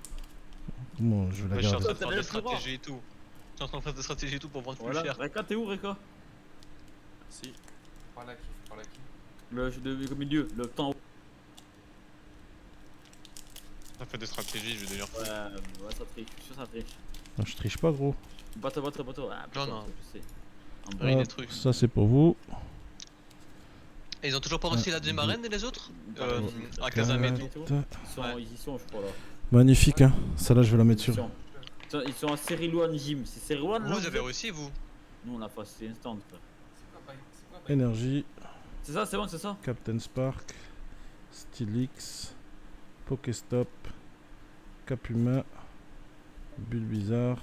Speaker 3: Bon, je vais la
Speaker 2: Ouais, je suis en
Speaker 3: garder.
Speaker 2: train de faire
Speaker 4: T'as
Speaker 2: des
Speaker 4: le plus rare.
Speaker 2: stratégies et tout. Je suis en train de faire des stratégies et tout pour vendre plus
Speaker 4: Voilà.
Speaker 2: cher.
Speaker 4: Reka, t'es où, Reka?
Speaker 1: Si.
Speaker 7: Par là qui, par là qui.
Speaker 4: Le jeu de milieu, le temps.
Speaker 2: Ça fait des stratégies, je vais devenir fou.
Speaker 4: Ouais, ça triche, je suis sûr ça triche.
Speaker 3: Non, je triche pas gros.
Speaker 4: Bateau. Ah, putain,
Speaker 2: non.
Speaker 4: je sais. En
Speaker 2: Ouais,
Speaker 4: vrai,
Speaker 2: des trucs.
Speaker 3: Ça c'est pour vous.
Speaker 2: Et ils ont toujours pas réussi la deuxième arène et les autres à
Speaker 3: Quatre.
Speaker 2: Casamento.
Speaker 4: Ils sont, je crois là.
Speaker 3: Magnifique hein. Celle-là je vais la mettre
Speaker 4: Ils
Speaker 3: sur.
Speaker 4: sont à Serilouan Gym. C'est Serilouan là?
Speaker 2: Vous avez réussi, vous?
Speaker 4: Nous on l'a fait, c'est instant. Frère.
Speaker 7: C'est quoi,
Speaker 3: Énergie,
Speaker 4: C'est ça, c'est bon, c'est ça.
Speaker 3: Captain Spark, Stylix, Pokéstop, Capuma, Bulbizarre,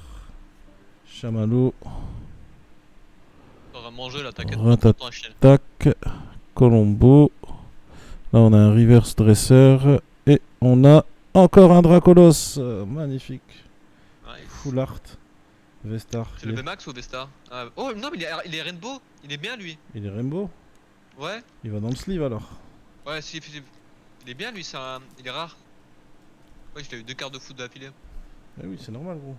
Speaker 3: Chamallow,
Speaker 2: T'auras mangé là, t'inquiète
Speaker 3: Ratat-
Speaker 2: pas, ton chien.
Speaker 3: Tac, Colombo. Là on a un Reverse Dresseur et on a encore un Dracolos. Magnifique.
Speaker 2: Ouais.
Speaker 3: Full art. Vestar.
Speaker 2: C'est le VMAX ou Vestar? Oh non, mais il est Rainbow, il est bien lui.
Speaker 3: Il est Rainbow.
Speaker 2: Ouais,
Speaker 3: Il va dans le sleeve alors.
Speaker 2: ouais, si, il est bien lui, il est rare. Ouais, je l'ai eu 2 quarts de foot d'affilée.
Speaker 3: Eh oui, c'est normal gros.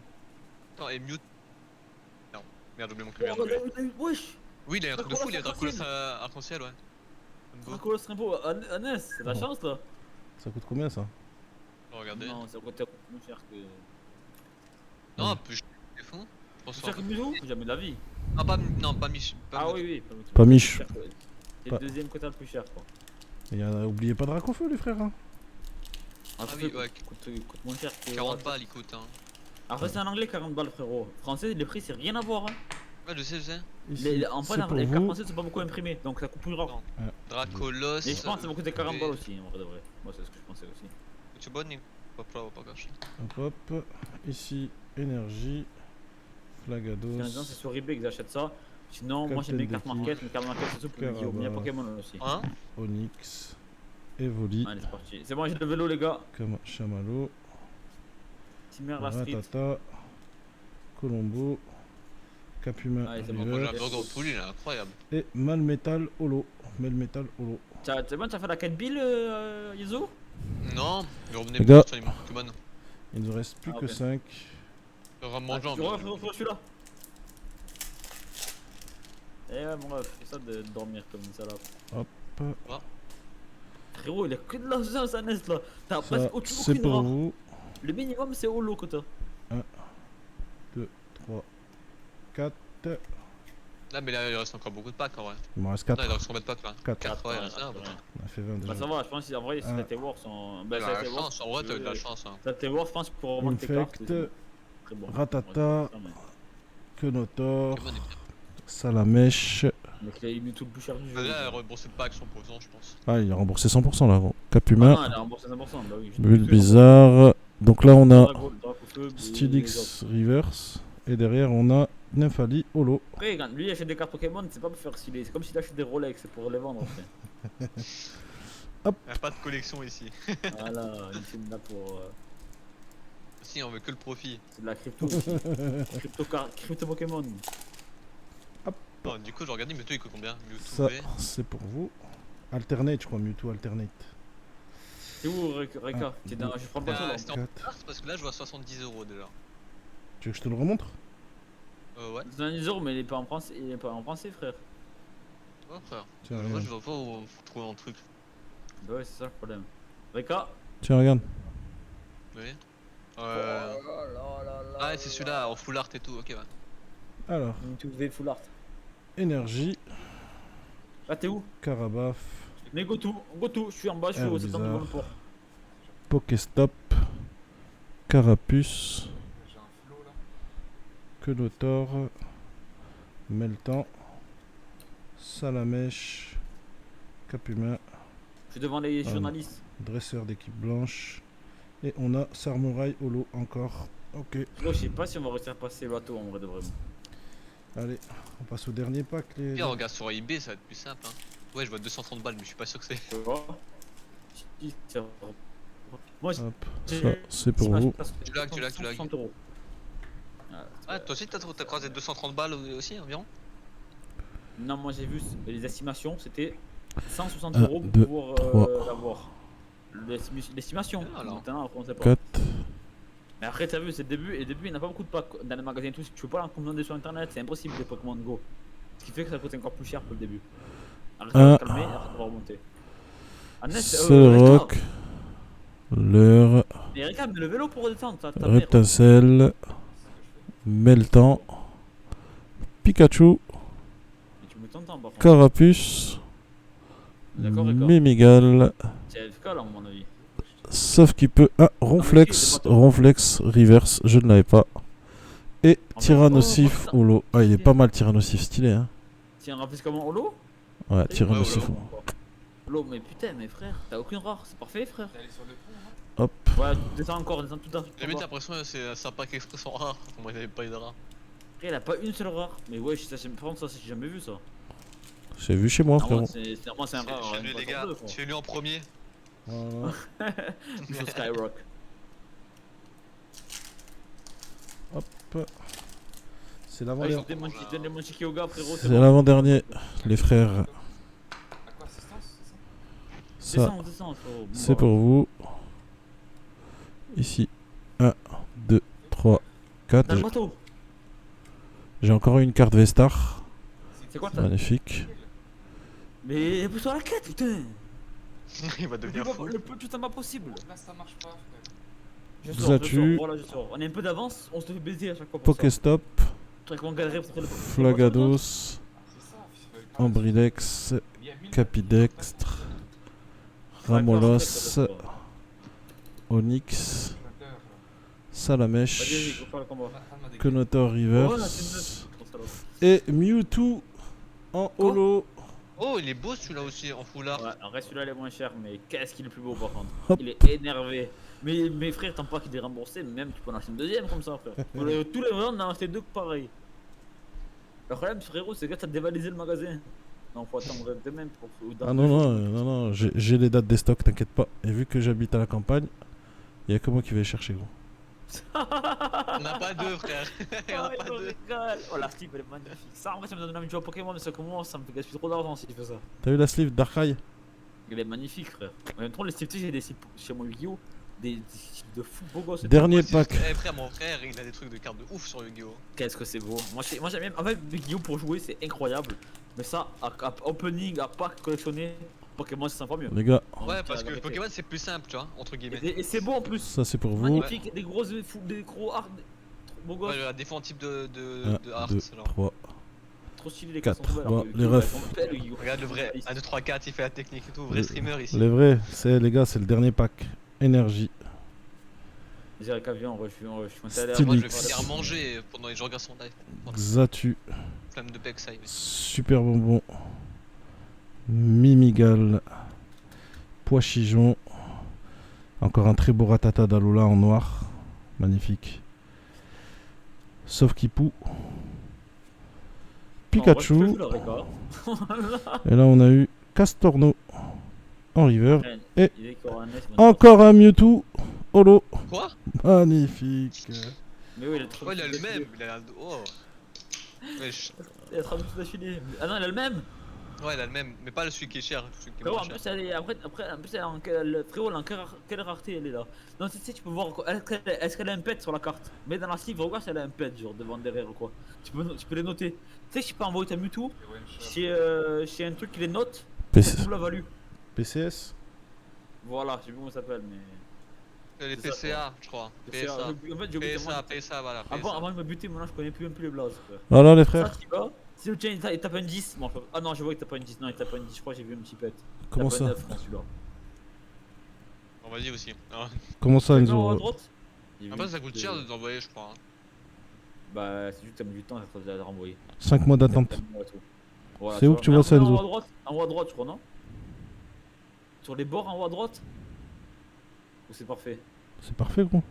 Speaker 2: Attends, et Mute. Non, merde, j'ai oublié mon clavier.
Speaker 4: Wesh,
Speaker 2: Oui, il a un truc de fou, il a un
Speaker 4: Dracolos
Speaker 2: Dracolos arc-en-ciel, ouais. Rainbow.
Speaker 4: Dracolos Rainbow, Anes, c'est de la
Speaker 3: Oh.
Speaker 4: chance là.
Speaker 3: Ça coûte combien ça?
Speaker 2: Regardez.
Speaker 4: Non, ça coûte moins cher que.
Speaker 2: Non, plus cher, c'est fou.
Speaker 4: Plus cher que Mujo? Jamais de la vie.
Speaker 2: Non, pas Mich.
Speaker 4: Ah oui, oui.
Speaker 3: Pas Mich.
Speaker 4: C'est
Speaker 3: Pas-
Speaker 4: le deuxième quota le plus cher quoi.
Speaker 3: Oubliez pas Dracofeu les frères hein.
Speaker 2: Ah oui, ouais.
Speaker 4: Coûte moins cher que.
Speaker 2: 40 balles, il coûte, hein.
Speaker 4: Après, c'est en anglais 40 balles, frérot. Français, les prix, c'est rien à voir. Hein.
Speaker 2: Ouais, je sais.
Speaker 3: Ici,
Speaker 4: En fait,
Speaker 3: c'est pour
Speaker 4: les cartes
Speaker 3: vous.
Speaker 4: françaises sont pas beaucoup imprimées, donc ça coûte plus rare.
Speaker 2: Non. Dracolos.
Speaker 4: Mais je pense que ça va coûter 40 balles aussi, en vrai de vrai. Moi, c'est ce que je pensais aussi.
Speaker 2: Tu es bonne, pas gâche.
Speaker 3: Hop hop. Ici, énergie. Flagados.
Speaker 4: 15 ans, c'est sur eBay qu'ils achètent ça. Sinon, moi j'aime bien les cartes
Speaker 3: Captain
Speaker 4: market, mais cartes market, c'est tout pour les vidéos. Mais il y a
Speaker 3: Caraba.
Speaker 4: Pokémon aussi.
Speaker 2: Hein?
Speaker 3: Onyx. Evoli.
Speaker 4: Allez, c'est parti. C'est bon, j'ai le vélo, les gars.
Speaker 3: Chamallow.
Speaker 4: Timer la street.
Speaker 3: Ratata. Colombo. Capuma.
Speaker 4: Allez, c'est bon,
Speaker 2: Moi, j'ai un
Speaker 3: Reverse.
Speaker 2: burger poulet, il est incroyable.
Speaker 3: Et Malmetal Holo. Melmetal Holo.
Speaker 4: C'est bon, t'as fait la 4 billes, Yuzo?
Speaker 2: Non, mais revenez
Speaker 3: Les gars.
Speaker 2: plus sur les Pokémon.
Speaker 3: Il nous reste plus
Speaker 4: Ah,
Speaker 3: que
Speaker 4: ok.
Speaker 3: 5.
Speaker 2: On va
Speaker 4: Ah,
Speaker 2: manger en
Speaker 4: tu vois, frérot, celui-là. Eh ouais, mon ref, c'est ça de dormir comme ça là.
Speaker 3: Hop.
Speaker 4: Frérot, il a que de l'argent, ça nest là. T'as
Speaker 3: Ça,
Speaker 4: presque
Speaker 3: c'est
Speaker 4: aucune
Speaker 3: pour
Speaker 4: rare.
Speaker 3: vous.
Speaker 4: Le minimum, c'est holo que t'as.
Speaker 3: 3, 4.
Speaker 2: Là, mais là, il reste encore beaucoup de packs en vrai.
Speaker 3: Il m'en reste
Speaker 2: Non,
Speaker 3: 4.
Speaker 2: il reste combien de packs là
Speaker 3: 4.
Speaker 2: 4, ouais, il reste un.
Speaker 4: Ouais.
Speaker 3: On a fait 20 déjà.
Speaker 4: Bah ça va, je pense qu'en vrai, si
Speaker 3: Ah.
Speaker 4: ça a été worse, bah
Speaker 2: T'as
Speaker 4: ça a
Speaker 2: la
Speaker 4: été worse.
Speaker 2: chance, en vrai, t'as eu de la chance. Hein.
Speaker 4: Ça a été worse, je pense, pour remonter tes cartes.
Speaker 3: Infect.
Speaker 4: c'est très bon.
Speaker 3: Ratata.
Speaker 4: Ouais, c'est ça,
Speaker 3: Kenotor.
Speaker 2: Pokémon est bien.
Speaker 3: Salamèche.
Speaker 4: mais il a mis tout le plus cher du jeu.
Speaker 2: Là, rembourser le pack 100%, je pense.
Speaker 3: Ah, il a remboursé 100% là gros.
Speaker 4: Ah
Speaker 3: Capuma.
Speaker 4: non, elle a remboursé 100%, bah oui.
Speaker 3: Bulbizarre. Donc là on a
Speaker 4: Dracofeu,
Speaker 3: Stylix Reverse. Et derrière on a Nymphali Holo.
Speaker 4: Après, quand lui il achète des cartes Pokémon, c'est pas pour faire stylé. C'est comme s'il achète des Rolex, c'est pour les vendre après.
Speaker 2: Il n'y a pas de collection ici.
Speaker 4: Voilà, il filme là pour.
Speaker 2: Si, on veut que le profit.
Speaker 4: C'est de la crypto. Crypto Pokémon.
Speaker 2: Non, du coup, j'ai regardé Mewtwo, il coûte combien? Mewtwo
Speaker 3: Ça
Speaker 2: V.
Speaker 3: c'est pour vous. Alternate je crois, Mewtwo Alternate.
Speaker 4: C'est où, Reka? T'es dans. Je prends le bateau là.
Speaker 2: C'était en
Speaker 3: 4.
Speaker 2: mars parce que là, je vois 70 € déjà.
Speaker 3: Tu veux que je te le remontre?
Speaker 2: Ouais.
Speaker 4: C'est un 0, mais il est pas en français, frère.
Speaker 2: Ouais, frère.
Speaker 3: Tiens,
Speaker 2: Moi,
Speaker 3: regarde.
Speaker 2: je vois pas où faut trouver un truc.
Speaker 4: Bah ouais, c'est ça le problème. Reka.
Speaker 3: Tiens, regarde.
Speaker 2: Oui.
Speaker 4: Oh là là là
Speaker 2: Ah, ouais, c'est celui-là, en full art et tout, ok, ouais.
Speaker 3: Alors,
Speaker 4: Tu V full art.
Speaker 3: énergie,
Speaker 4: Ah, t'es où?
Speaker 3: Carabaf,
Speaker 4: Mais go to, je suis en bas, je suis au 7
Speaker 3: bizarre.
Speaker 4: devant le port.
Speaker 3: Pokéstop, Carapuce,
Speaker 7: J'ai un flow là.
Speaker 3: Quelotor, Meltan, Salamèche, Capumin,
Speaker 4: Je suis devant les
Speaker 3: Ah,
Speaker 4: journalistes.
Speaker 3: dresseur d'équipe blanche. Et on a Sarmouraï Holo encore. Ok,
Speaker 4: Frérot, je sais pas si on va réussir à passer le bateau en vrai de vrai.
Speaker 3: allez, on passe au dernier pack. Les...
Speaker 2: Pire, regarde sur eBay, ça va être plus simple. Hein. Ouais, je vois 230 balles, mais je suis pas sûr que c'est.
Speaker 4: Tu vois? Si, c'est vrai. Moi,
Speaker 3: Hop,
Speaker 4: j'ai-
Speaker 3: ça c'est pour vous.
Speaker 2: Tu lag, tu lag, tu lag.
Speaker 4: 160 €.
Speaker 2: Ah, toi aussi, t'as croisé 230 balles aussi environ?
Speaker 4: Non, moi j'ai vu les estimations, c'était 160
Speaker 3: Un,
Speaker 4: € pour
Speaker 3: deux,
Speaker 4: pouvoir
Speaker 3: trois.
Speaker 4: l'avoir. L'estimation.
Speaker 2: Ah, alors.
Speaker 4: Maintenant, après, on sait pas.
Speaker 3: 4.
Speaker 4: Mais après, t'as vu, c'est le début, et le début, il n'y a pas beaucoup de packs dans les magasins et tout. Si tu veux pas en commander sur internet, c'est impossible des Pokémon Go. Ce qui fait que ça coûte encore plus cher pour le début. Arrête
Speaker 3: Un.
Speaker 4: de te calmer, après, on va remonter. Ah,
Speaker 3: Solrock, Leur,
Speaker 4: Mais regarde, mais le vélo pour descendre, ta mère.
Speaker 3: Reptincelle, Meltan, Pikachu,
Speaker 4: Mais tu me tentes par contre.
Speaker 3: Carapuce,
Speaker 4: D'accord, d'accord.
Speaker 3: Mimigal,
Speaker 4: C'est AFK là, à mon avis.
Speaker 3: sauf qu'il peut. Ah, Ronflex, Ronflex, Reverse, je ne l'avais pas. Et
Speaker 4: En fait,
Speaker 3: Tyrannosif
Speaker 4: oh,
Speaker 3: Holo. Ah, il est pas mal Tyrannosif, stylé hein.
Speaker 4: Tiens, rappelle comment Holo?
Speaker 3: Ouais, Tyrannosif.
Speaker 2: Holo.
Speaker 4: Holo, mais putain, mais frère, t'as aucune rare, c'est parfait, frère.
Speaker 7: T'es allé sur le pont, hein.
Speaker 3: Hop,
Speaker 4: Ouais, descends encore, descends tout à
Speaker 2: J'ai limite l'impression que c'est un pack express en rare. Moi, il avait pas eu de rare.
Speaker 4: Après, il a pas une seule rare. Mais ouais, ça, par contre, ça, j'ai jamais vu ça.
Speaker 3: j'ai vu chez moi,
Speaker 4: Normalement,
Speaker 3: frérot.
Speaker 4: Normalement, c'est un rare.
Speaker 2: Chez
Speaker 4: une
Speaker 2: lui,
Speaker 4: fois
Speaker 2: les
Speaker 4: sur
Speaker 2: gars.
Speaker 4: deux, quoi.
Speaker 2: Chez lui en premier.
Speaker 3: Voilà.
Speaker 4: Sur Skyrock.
Speaker 3: C'est
Speaker 4: Ah, ils
Speaker 3: l'avant-dernier.
Speaker 4: ont donné mon Kyoga, frérot.
Speaker 3: C'est l'avant-dernier, les frères.
Speaker 7: À quoi assistance, c'est ça?
Speaker 3: Ça,
Speaker 4: Descends, frérot. Bon,
Speaker 3: c'est
Speaker 4: bah.
Speaker 3: pour vous. Ici, 1, 2, 3,
Speaker 4: Dans le
Speaker 3: 4.
Speaker 4: bateau.
Speaker 3: J'ai encore une carte Vestar.
Speaker 4: C'est quoi ça?
Speaker 3: Magnifique.
Speaker 4: Mais pousse sur la quête, putain.
Speaker 2: Il va devenir fou.
Speaker 4: Le plus tout en bas possible.
Speaker 7: Là, ça marche pas, frère.
Speaker 4: Je
Speaker 3: Zatu.
Speaker 4: voilà, je sors. On a un peu d'avance, on se fait baiser à chaque fois. Pour
Speaker 3: Pokéstop,
Speaker 4: ça. Qu'on galérait pour trouver le
Speaker 3: Flagados,
Speaker 7: C'est ça, fils de-
Speaker 3: Ambrilex,
Speaker 7: Il y a 1000
Speaker 3: Capidextre, Ramolos, Onyx,
Speaker 7: Claqueurs,
Speaker 4: Vas-y,
Speaker 3: Salamèche,
Speaker 4: go faire le combat.
Speaker 3: Konotor
Speaker 4: Oh, là, c'est une
Speaker 3: Reverse
Speaker 4: meuf. Trop salope.
Speaker 3: et Mewtwo en holo.
Speaker 2: Oh, il est beau celui-là aussi en full art.
Speaker 4: Ouais, en vrai, celui-là, il est moins cher, mais qu'est-ce qu'il est plus beau par contre.
Speaker 3: Hop.
Speaker 4: Il est énervé. Mais mes frères, tant pas qu'il est remboursé, même tu peux en acheter une deuxième comme ça, frère. Tous les gens, on en a acheté deux pareils. Le problème, frérot, c'est que t'as dévalisé le magasin. Non, faut attendre demain pour.
Speaker 3: Ah non, non, j'ai les dates des stocks, t'inquiète pas. Et vu que j'habite à la campagne, il y a que moi qui vais les chercher, gros.
Speaker 2: On n'a pas deux, frère. On
Speaker 4: Ah,
Speaker 2: n'a pas deux.
Speaker 4: oh, la slip, elle est magnifique. Ça, en vrai, ça me donne envie de jouer à Pokémon, mais c'est que moi, ça me fait gaspiller trop d'argent si tu fais ça.
Speaker 3: T'as vu la sleeve Darkrai?
Speaker 4: Il est magnifique, frère. En même temps, les slips, tu sais, j'ai des slips chez mon Yu-Gi-Oh! Des slips de fou beau gosse.
Speaker 3: Dernier
Speaker 2: Ouais, c'est
Speaker 3: pack.
Speaker 2: juste- Eh, frère, mon frère, il a des trucs de cartes de ouf sur Yu-Gi-Oh!
Speaker 4: Qu'est-ce que c'est beau. Moi j'aime bien. En fait, Yu-Gi-Oh! Pour jouer, c'est incroyable. Mais ça, à opening, à pack collectionner, Pokémon, c'est 100 fois mieux.
Speaker 3: Les gars,
Speaker 2: Ouais, parce que Pokémon c'est plus simple, tu vois, entre guillemets.
Speaker 4: Et c'est beau en plus.
Speaker 3: ça c'est pour vous.
Speaker 4: Magnifique, des grosses des gros arts, trop beau gosse.
Speaker 2: Ouais, la défense type de
Speaker 3: 1,
Speaker 2: art,
Speaker 3: 2,
Speaker 2: genre.
Speaker 3: 3.
Speaker 4: Trop stylé les
Speaker 3: quatre.
Speaker 4: cartes sont belles,
Speaker 3: Bon,
Speaker 4: alors que
Speaker 3: les
Speaker 4: Yu-Gi-Oh!
Speaker 3: refs.
Speaker 4: elles sont belles, Yu-Gi-Oh!
Speaker 2: Regarde le vrai, 1, 2, 3, 4, il fait la technique et tout, vrai
Speaker 3: Le-
Speaker 2: streamer ici.
Speaker 3: Les vrais, c'est les gars, c'est le dernier pack. Énergie.
Speaker 4: J'ai qu'à viens, je suis
Speaker 2: Moi je
Speaker 3: Stylix.
Speaker 2: vais finir manger pendant les gens regardent son live.
Speaker 3: Xatu.
Speaker 2: Flamme de bec, ça y est.
Speaker 3: Super bonbon. Mimigal. Pois-chichon. Encore un très beau ratata d'Alola en noir. Magnifique. Sauf Kipou. Pikachu. Et là on a eu Castorno en river. Et encore un Mewtwo. Holo.
Speaker 2: Quoi?
Speaker 3: Magnifique.
Speaker 4: Mais oui, il a trop.
Speaker 2: Ouais, il a le même, il a. Oh! Wesh.
Speaker 4: Il a trop d'affilée. Ah non, il a le même.
Speaker 2: Ouais, elle a le même, mais pas celui qui est cher, celui qui est
Speaker 4: Frérot,
Speaker 2: moins
Speaker 4: en
Speaker 2: cher.
Speaker 4: plus, elle est, après, en plus, elle est en frérot, elle est en quelle rareté elle est là. Non, tu sais, tu peux voir, est-ce qu'elle a un pet sur la carte. Mais dans la cible, regarde si elle a un pet, genre devant, derrière ou quoi. Tu peux les noter. Tu sais, je peux envoyer ta Mewtwo, si un truc qui les note,
Speaker 3: PC
Speaker 4: c'est tout la value.
Speaker 3: PCS.
Speaker 4: Voilà, je sais plus comment ça s'appelle, mais.
Speaker 2: Les
Speaker 4: C'est ça,
Speaker 2: PCA, je crois.
Speaker 4: PSA.
Speaker 2: PSA.
Speaker 4: En fait, j'ai oublié
Speaker 2: PSA, PSA, voilà.
Speaker 4: Avant de me buter, maintenant je connais plus un peu les blazes, frère.
Speaker 3: Alors les
Speaker 4: Ça,
Speaker 3: frères,
Speaker 4: tu vas. Si le tien il tape un 10, bon, ah non, je vois qu'il tape pas une 10, non, il tape pas une 10, je crois que j'ai vu un petit pet.
Speaker 3: comment
Speaker 4: Il tape un
Speaker 3: ça
Speaker 4: 9 dans celui-là.
Speaker 2: On va dire aussi. Ah.
Speaker 3: Comment ça
Speaker 4: Non, à
Speaker 3: Enzo?
Speaker 4: droite. J'ai vu
Speaker 2: Après,
Speaker 4: un
Speaker 2: ça
Speaker 4: petit
Speaker 2: coûte
Speaker 4: peu
Speaker 2: cher
Speaker 4: de-
Speaker 2: de t'envoyer, je crois. Hein.
Speaker 4: Bah, c'est juste que t'as mis du temps à te renvoyer.
Speaker 3: 5 mois d'attente.
Speaker 4: Voilà,
Speaker 3: C'est où
Speaker 4: vois.
Speaker 3: que tu
Speaker 4: Mais
Speaker 3: vois ça,
Speaker 4: en haut
Speaker 3: Enzo?
Speaker 4: à droite, en haut à droite, je crois, non? Sur les bords en haut à droite? Ou c'est parfait?
Speaker 3: C'est parfait gros.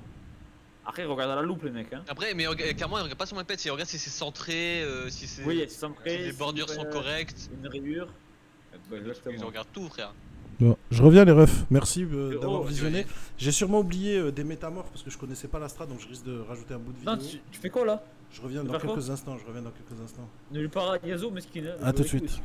Speaker 4: Après, regarde à la loupe, les mecs, hein.
Speaker 2: Après, mais clairement, il regarde pas sur ma pet, il regarde si c'est centré, si c'est.
Speaker 4: Oui, c'est
Speaker 2: si
Speaker 4: centré.
Speaker 2: les bordures
Speaker 4: si,
Speaker 2: sont correctes.
Speaker 4: Une rayure. Bah,
Speaker 2: Ils
Speaker 4: exactement.
Speaker 2: regardent tout, frère.
Speaker 3: Bon, je reviens les refs. Merci d'avoir
Speaker 4: Oh,
Speaker 3: visionné. J'ai sûrement oublié des métamorphes parce que je connaissais pas la strat donc je risque de rajouter un bout de vidéo.
Speaker 4: Non, tu fais quoi là?
Speaker 3: Je reviens
Speaker 4: Tu
Speaker 3: dans
Speaker 4: vas faire
Speaker 3: quelques instants. Je reviens dans quelques instants.
Speaker 4: Ne lui parle à Yazo, mesquine.
Speaker 3: À tout de suite.